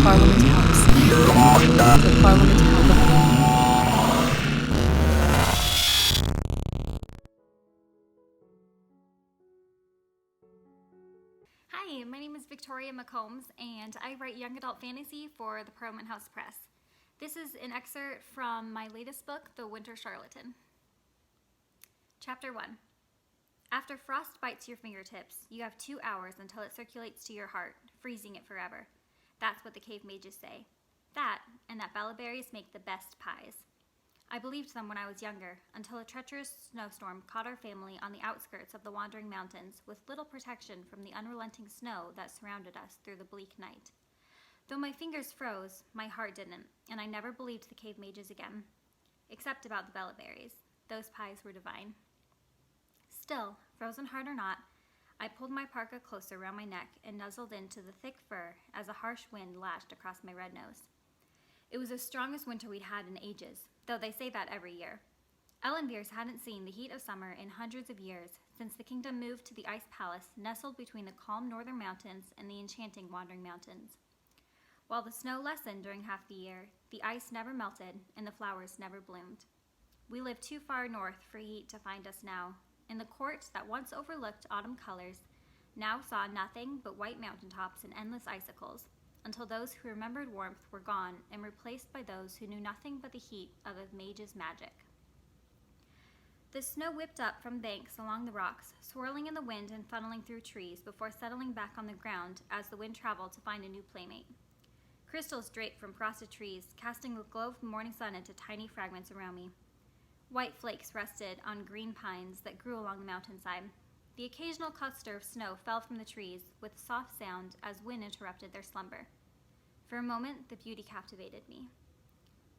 Parliament House. The Parliament House. Hi, my name is Victoria McCombs, and I write young adult fantasy for the Parliament House Press. This is an excerpt from my latest book, The Winter Charlatan. Chapter 1. After frost bites your fingertips, you have 2 hours until it circulates to your heart, freezing it forever. That's what the cave mages say. That, and that bellowberries make the best pies. I believed them when I was younger, until a treacherous snowstorm caught our family on the outskirts of the wandering mountains with little protection from the unrelenting snow that surrounded us through the bleak night. Though my fingers froze, my heart didn't, and I never believed the cave mages again. Except about the bellowberries. Those pies were divine. Still, frozen heart or not, I pulled my parka closer around my neck and nuzzled into the thick fur as a harsh wind lashed across my red nose. It was the strongest winter we'd had in ages, though they say that every year. Ellenbeers hadn't seen the heat of summer in hundreds of years, since the kingdom moved to the ice palace nestled between the calm northern mountains and the enchanting wandering mountains. While the snow lessened during half the year, the ice never melted and the flowers never bloomed. We lived too far north for heat to find us now, and the court that once overlooked autumn colors now saw nothing but white mountaintops and endless icicles, until those who remembered warmth were gone and replaced by those who knew nothing but the heat of a mage's magic. The snow whipped up from banks along the rocks, swirling in the wind and funneling through trees before settling back on the ground as the wind traveled to find a new playmate. Crystals draped from frosted trees, casting the glow of the morning sun into tiny fragments around me. White flakes rested on green pines that grew along the mountainside. The occasional cluster of snow fell from the trees with a soft sound as wind interrupted their slumber. For a moment, the beauty captivated me.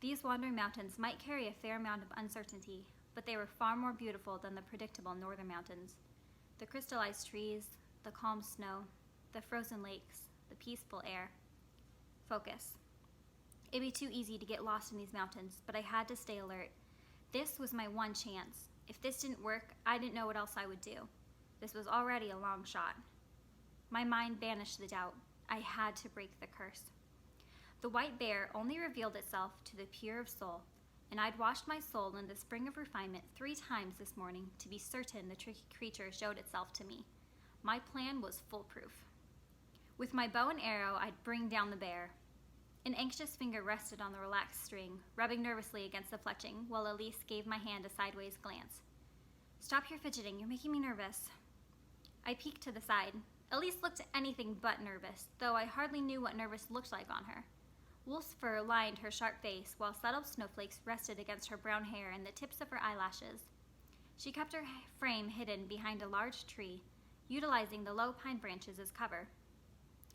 These wandering mountains might carry a fair amount of uncertainty, but they were far more beautiful than the predictable northern mountains. The crystallized trees, the calm snow, the frozen lakes, the peaceful air. Focus. It'd be too easy to get lost in these mountains, but I had to stay alert. This was my one chance. If this didn't work, I didn't know what else I would do. This was already a long shot. My mind banished the doubt. I had to break the curse. The white bear only revealed itself to the pure of soul, and I'd washed my soul in the spring of refinement 3 times this morning to be certain the tricky creature showed itself to me. My plan was foolproof. With my bow and arrow, I'd bring down the bear. An anxious finger rested on the relaxed string, rubbing nervously against the fletching, while Elise gave my hand a sideways glance. "Stop your fidgeting, you're making me nervous." I peeked to the side. Elise looked anything but nervous, though I hardly knew what nervous looked like on her. Wolf's fur lined her sharp face, while subtle snowflakes rested against her brown hair and the tips of her eyelashes. She kept her frame hidden behind a large tree, utilizing the low pine branches as cover.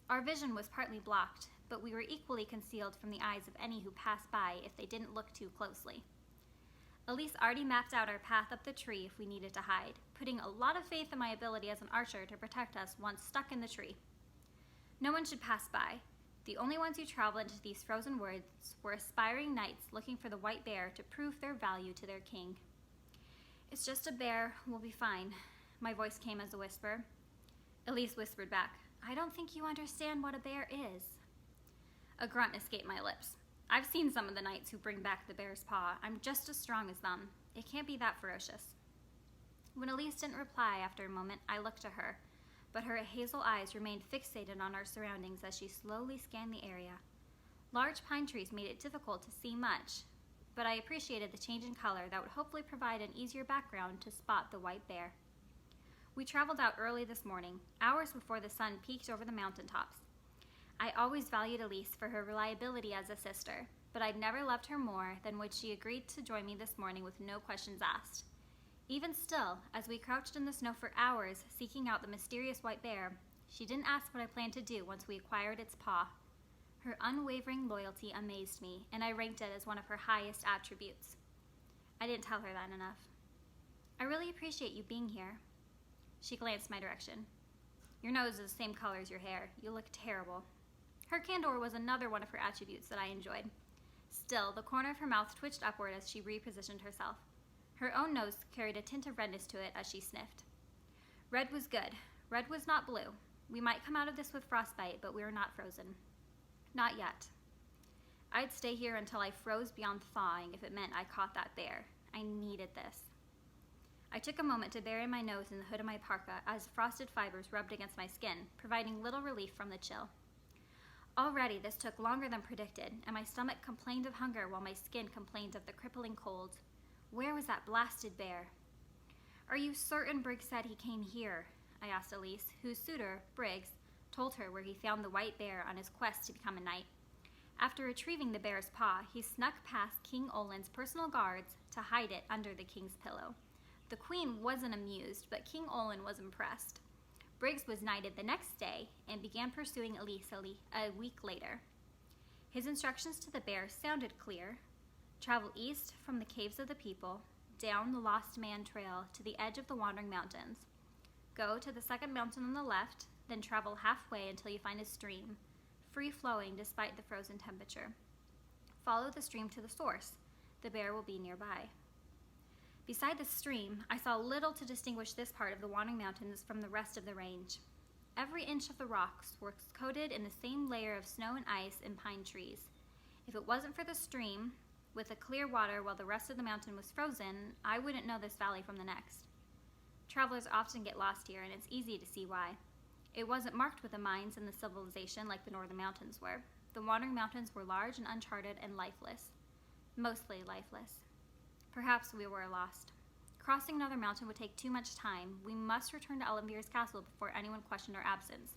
Our vision was partly blocked, but we were equally concealed from the eyes of any who passed by if they didn't look too closely. Elise already mapped out our path up the tree if we needed to hide, putting a lot of faith in my ability as an archer to protect us once stuck in the tree. No one should pass by. The only ones who traveled into these frozen woods were aspiring knights looking for the white bear to prove their value to their king. "It's just a bear, we'll be fine," my voice came as a whisper. Elise whispered back, "I don't think you understand what a bear is." A grunt escaped my lips. I've seen some of the knights who bring back the bear's paw. I'm just as strong as them. It can't be that ferocious. When Elise didn't reply after a moment, I looked to her, but her hazel eyes remained fixated on our surroundings as she slowly scanned the area. Large pine trees made it difficult to see much, but I appreciated the change in color that would hopefully provide an easier background to spot the white bear. We traveled out early this morning, hours before the sun peeked over the mountaintops. I always valued Elise for her reliability as a sister, but I'd never loved her more than when she agreed to join me this morning with no questions asked. Even still, as we crouched in the snow for hours seeking out the mysterious white bear, she didn't ask what I planned to do once we acquired its paw. Her unwavering loyalty amazed me, and I ranked it as one of her highest attributes. I didn't tell her that enough. "I really appreciate you being here." She glanced my direction. "Your nose is the same color as your hair. You look terrible." Her candor was another one of her attributes that I enjoyed. Still, the corner of her mouth twitched upward as she repositioned herself. Her own nose carried a tint of redness to it as she sniffed. Red was good. Red was not blue. We might come out of this with frostbite, but we were not frozen. Not yet. I'd stay here until I froze beyond thawing if it meant I caught that bear. I needed this. I took a moment to bury my nose in the hood of my parka as frosted fibers rubbed against my skin, providing little relief from the chill. Already this took longer than predicted, and my stomach complained of hunger while my skin complained of the crippling cold. Where was that blasted bear? Are you certain Briggs said he came here? I asked Elise, whose suitor, Briggs, told her where he found the white bear on his quest to become a knight. After retrieving the bear's paw, he snuck past King Olin's personal guards to hide it under the king's pillow. The queen wasn't amused, but King Olin was impressed. Briggs was knighted the next day and began pursuing Elise a week later. His instructions to the bear sounded clear. Travel east from the Caves of the People, down the Lost Man Trail to the edge of the Wandering Mountains. Go to the second mountain on the left, then travel halfway until you find a stream, free-flowing despite the frozen temperature. Follow the stream to the source. The bear will be nearby. Beside the stream, I saw little to distinguish this part of the Wandering Mountains from the rest of the range. Every inch of the rocks was coated in the same layer of snow and ice and pine trees. If it wasn't for the stream, with the clear water while the rest of the mountain was frozen, I wouldn't know this valley from the next. Travelers often get lost here, and it's easy to see why. It wasn't marked with the mines and the civilization like the Northern Mountains were. The Wandering Mountains were large and uncharted and lifeless. Mostly lifeless. Perhaps we were lost. Crossing another mountain would take too much time. We must return to Elenvir's castle before anyone questioned our absence.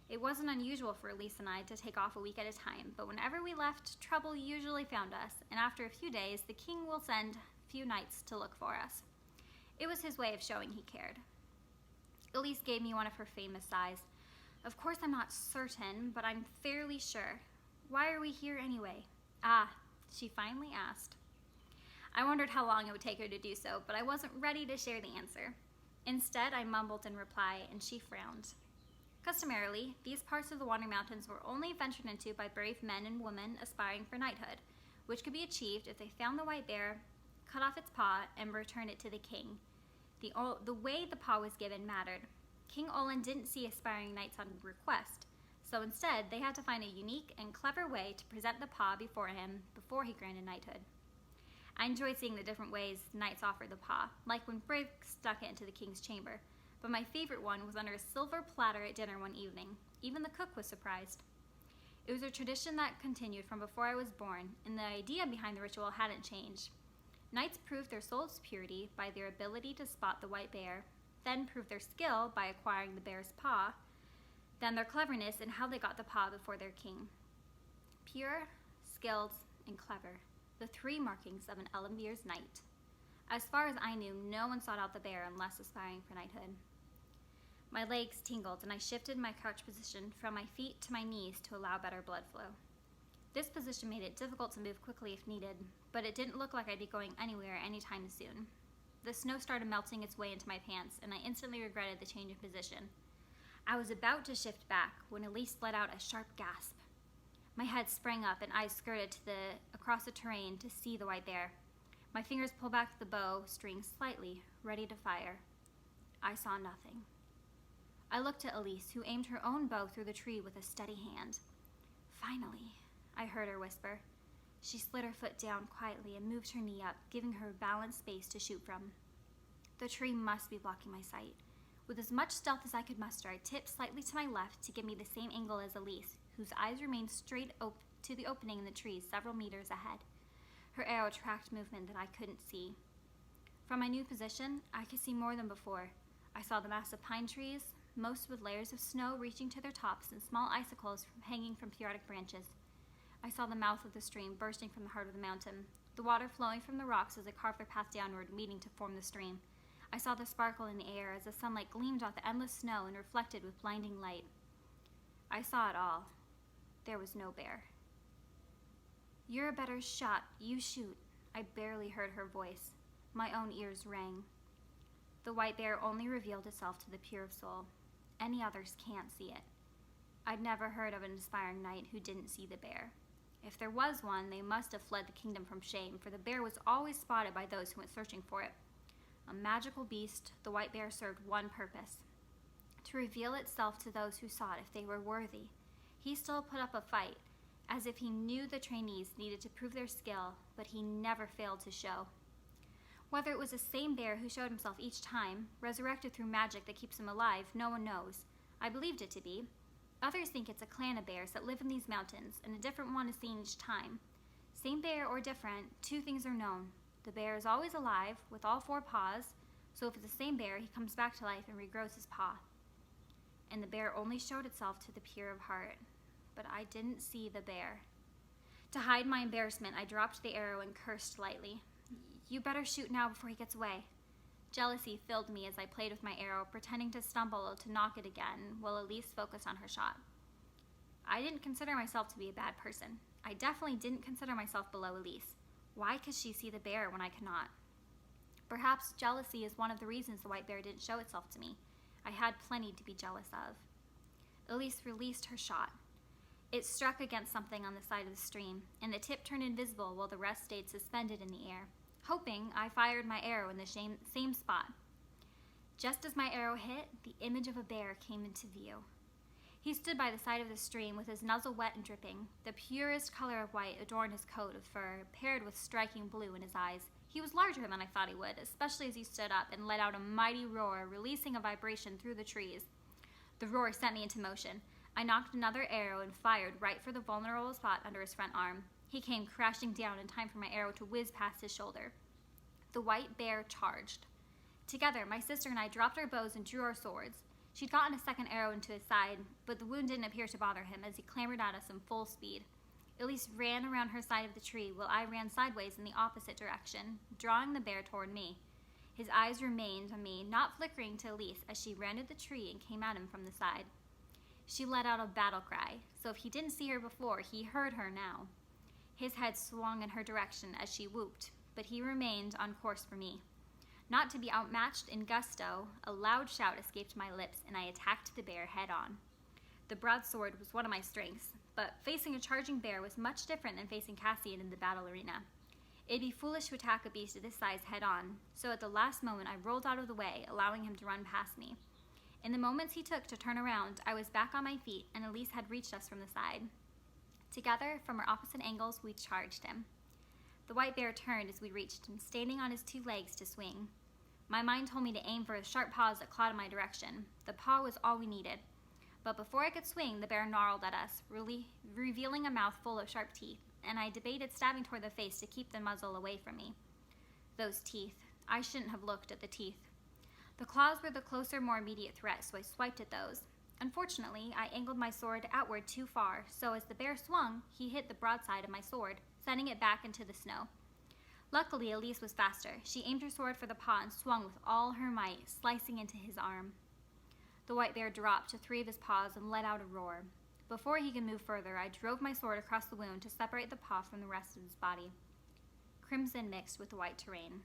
It wasn't unusual for Elise and I to take off a week at a time, but whenever we left, trouble usually found us, and after a few days, the king will send a few knights to look for us. It was his way of showing he cared. Elise gave me one of her famous sighs. Of course I'm not certain, but I'm fairly sure. Why are we here anyway? She finally asked. I wondered how long it would take her to do so, but I wasn't ready to share the answer. Instead, I mumbled in reply, and she frowned. Customarily, these parts of the Wandering Mountains were only ventured into by brave men and women aspiring for knighthood, which could be achieved if they found the white bear, cut off its paw, and returned it to the king. The way the paw was given mattered. King Olin didn't see aspiring knights on request, so instead they had to find a unique and clever way to present the paw before him before he granted knighthood. I enjoyed seeing the different ways knights offered the paw, like when Briggs stuck it into the king's chamber, but my favorite one was under a silver platter at dinner one evening. Even the cook was surprised. It was a tradition that continued from before I was born, and the idea behind the ritual hadn't changed. Knights proved their soul's purity by their ability to spot the white bear, then proved their skill by acquiring the bear's paw, then their cleverness in how they got the paw before their king. Pure, skilled, and clever, the three markings of an Elenvir's knight. As far as I knew, no one sought out the bear unless aspiring for knighthood. My legs tingled, and I shifted my crouch position from my feet to my knees to allow better blood flow. This position made it difficult to move quickly if needed, but it didn't look like I'd be going anywhere anytime soon. The snow started melting its way into my pants, and I instantly regretted the change of position. I was about to shift back when Elise let out a sharp gasp. My head sprang up, and eyes skirted across the terrain to see the white bear. My fingers pulled back the bow string slightly, ready to fire. I saw nothing. I looked at Elise, who aimed her own bow through the tree with a steady hand. Finally, I heard her whisper. She slid her foot down quietly and moved her knee up, giving her balanced space to shoot from. The tree must be blocking my sight. With as much stealth as I could muster, I tipped slightly to my left to give me the same angle as Elise, whose eyes remained straight to the opening in the trees several meters ahead. Her arrow tracked movement that I couldn't see. From my new position, I could see more than before. I saw the massive pine trees, most with layers of snow reaching to their tops and small icicles hanging from periodic branches. I saw the mouth of the stream bursting from the heart of the mountain, the water flowing from the rocks as it carved their path downward, meeting to form the stream. I saw the sparkle in the air as the sunlight gleamed off the endless snow and reflected with blinding light. I saw it all. There was no bear. You're a better shot. You shoot. I barely heard her voice. My own ears rang. The white bear only revealed itself to the pure of soul. Any others can't see it. I'd never heard of an aspiring knight who didn't see the bear. If there was one, they must have fled the kingdom from shame, for the bear was always spotted by those who went searching for it. A magical beast, the white bear served one purpose: to reveal itself to those who sought if they were worthy. He still put up a fight. as if he knew the trainees needed to prove their skill, but he never failed to show. Whether it was the same bear who showed himself each time, resurrected through magic that keeps him alive, no one knows. I believed it to be. Others think it's a clan of bears that live in these mountains, and a different one is seen each time. Same bear or different, two things are known. The bear is always alive, with all four paws, so if it's the same bear, he comes back to life and regrows his paw. And the bear only showed itself to the pure of heart. But I didn't see the bear. To hide my embarrassment, I dropped the arrow and cursed lightly. You better shoot now before he gets away. Jealousy filled me as I played with my arrow, pretending to stumble or to knock it again, while Elise focused on her shot. I didn't consider myself to be a bad person. I definitely didn't consider myself below Elise. Why could she see the bear when I could not? Perhaps jealousy is one of the reasons the white bear didn't show itself to me. I had plenty to be jealous of. Elise released her shot. It struck against something on the side of the stream, and the tip turned invisible while the rest stayed suspended in the air. Hoping, I fired my arrow in the same spot. Just as my arrow hit, the image of a bear came into view. He stood by the side of the stream with his muzzle wet and dripping. The purest color of white adorned his coat of fur, paired with striking blue in his eyes. He was larger than I thought he would, especially as he stood up and let out a mighty roar, releasing a vibration through the trees. The roar sent me into motion. I knocked another arrow and fired right for the vulnerable spot under his front arm. He came crashing down in time for my arrow to whiz past his shoulder. The white bear charged. Together, my sister and I dropped our bows and drew our swords. She'd gotten a second arrow into his side, but the wound didn't appear to bother him as he clambered at us in full speed. Elise ran around her side of the tree while I ran sideways in the opposite direction, drawing the bear toward me. His eyes remained on me, not flickering to Elise as she rounded the tree and came at him from the side. She let out a battle cry, so if he didn't see her before, he heard her now. His head swung in her direction as she whooped, but he remained on course for me. Not to be outmatched in gusto, a loud shout escaped my lips, and I attacked the bear head-on. The broadsword was one of my strengths, but facing a charging bear was much different than facing Cassian in the battle arena. It'd be foolish to attack a beast of this size head-on, so at the last moment I rolled out of the way, allowing him to run past me. In the moments he took to turn around, I was back on my feet, and Elise had reached us from the side. Together, from our opposite angles, we charged him. The white bear turned as we reached him, standing on his two legs to swing. My mind told me to aim for his sharp paws that clawed in my direction. The paw was all we needed. But before I could swing, the bear gnarled at us, revealing a mouth full of sharp teeth, and I debated stabbing toward the face to keep the muzzle away from me. Those teeth. I shouldn't have looked at the teeth. The claws were the closer, more immediate threat, so I swiped at those. Unfortunately, I angled my sword outward too far, so as the bear swung, he hit the broadside of my sword, sending it back into the snow. Luckily, Elise was faster. She aimed her sword for the paw and swung with all her might, slicing into his arm. The white bear dropped to 3 of his paws and let out a roar. Before he could move further, I drove my sword across the wound to separate the paw from the rest of his body. Crimson mixed with the white terrain.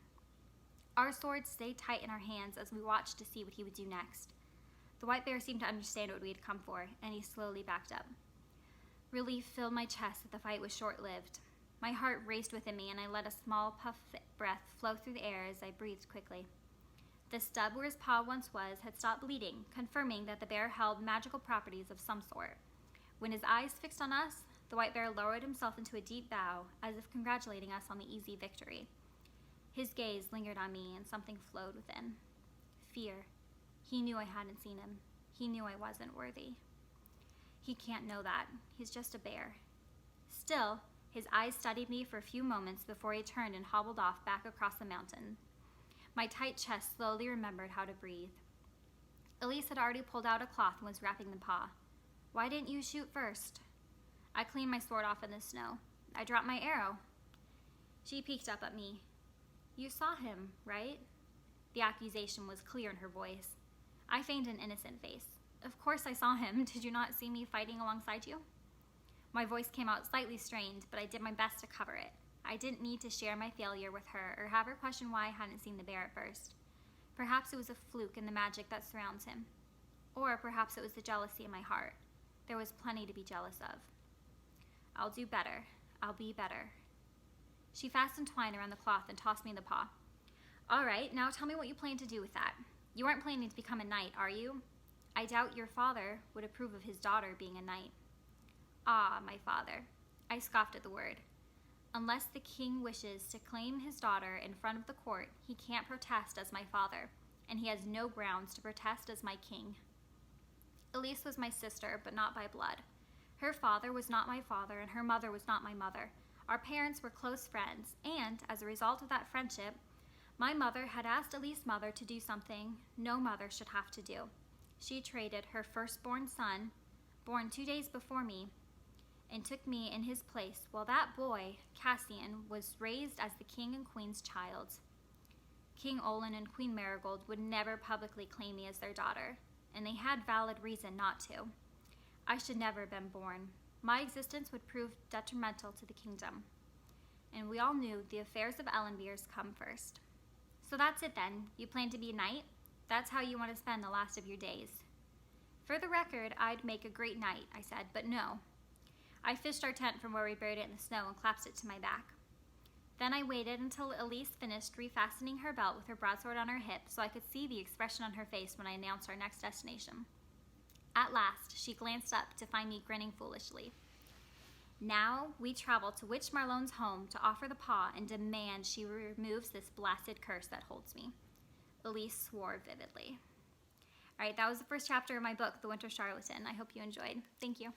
Our swords stayed tight in our hands as we watched to see what he would do next. The white bear seemed to understand what we had come for, and he slowly backed up. Relief filled my chest that the fight was short-lived. My heart raced within me, and I let a small puff of breath flow through the air as I breathed quickly. The stub where his paw once was had stopped bleeding, confirming that the bear held magical properties of some sort. When his eyes fixed on us, the white bear lowered himself into a deep bow, as if congratulating us on the easy victory. His gaze lingered on me, and something flowed within. Fear. He knew I hadn't seen him. He knew I wasn't worthy. He can't know that. He's just a bear. Still, his eyes studied me for a few moments before he turned and hobbled off back across the mountain. My tight chest slowly remembered how to breathe. Elise had already pulled out a cloth and was wrapping the paw. Why didn't you shoot first? I cleaned my sword off in the snow. I dropped my arrow. She peeked up at me. You saw him, right? The accusation was clear in her voice. I feigned an innocent face. Of course I saw him. Did you not see me fighting alongside you? My voice came out slightly strained, but I did my best to cover it. I didn't need to share my failure with her or have her question why I hadn't seen the bear at first. Perhaps it was a fluke in the magic that surrounds him. Or perhaps it was the jealousy in my heart. There was plenty to be jealous of. I'll do better. I'll be better. She fastened twine around the cloth and tossed me the paw. All right, now tell me what you plan to do with that. You aren't planning to become a knight, are you? I doubt your father would approve of his daughter being a knight. Ah, my father. I scoffed at the word. Unless the king wishes to claim his daughter in front of the court, he can't protest as my father, and he has no grounds to protest as my king. Elise was my sister, but not by blood. Her father was not my father, and her mother was not my mother. Our parents were close friends, and as a result of that friendship, my mother had asked Elise's mother to do something no mother should have to do. She traded her firstborn son, born 2 days before me, and took me in his place, while that boy, Cassian, was raised as the king and queen's child. King Olin and Queen Marigold would never publicly claim me as their daughter, and they had valid reason not to. I should never have been born. My existence would prove detrimental to the kingdom. And we all knew the affairs of Ellenbeers come first. So that's it then. You plan to be a knight? That's how you want to spend the last of your days. For the record, I'd make a great knight, I said, but no. I fished our tent from where we buried it in the snow and clapped it to my back. Then I waited until Elise finished refastening her belt with her broadsword on her hip so I could see the expression on her face when I announced our next destination. At last, she glanced up to find me grinning foolishly. Now we travel to Witch Marlone's home to offer the paw and demand she removes this blasted curse that holds me. Elise swore vividly. All right, that was the first chapter of my book, The Winter Charlatan. I hope you enjoyed. Thank you.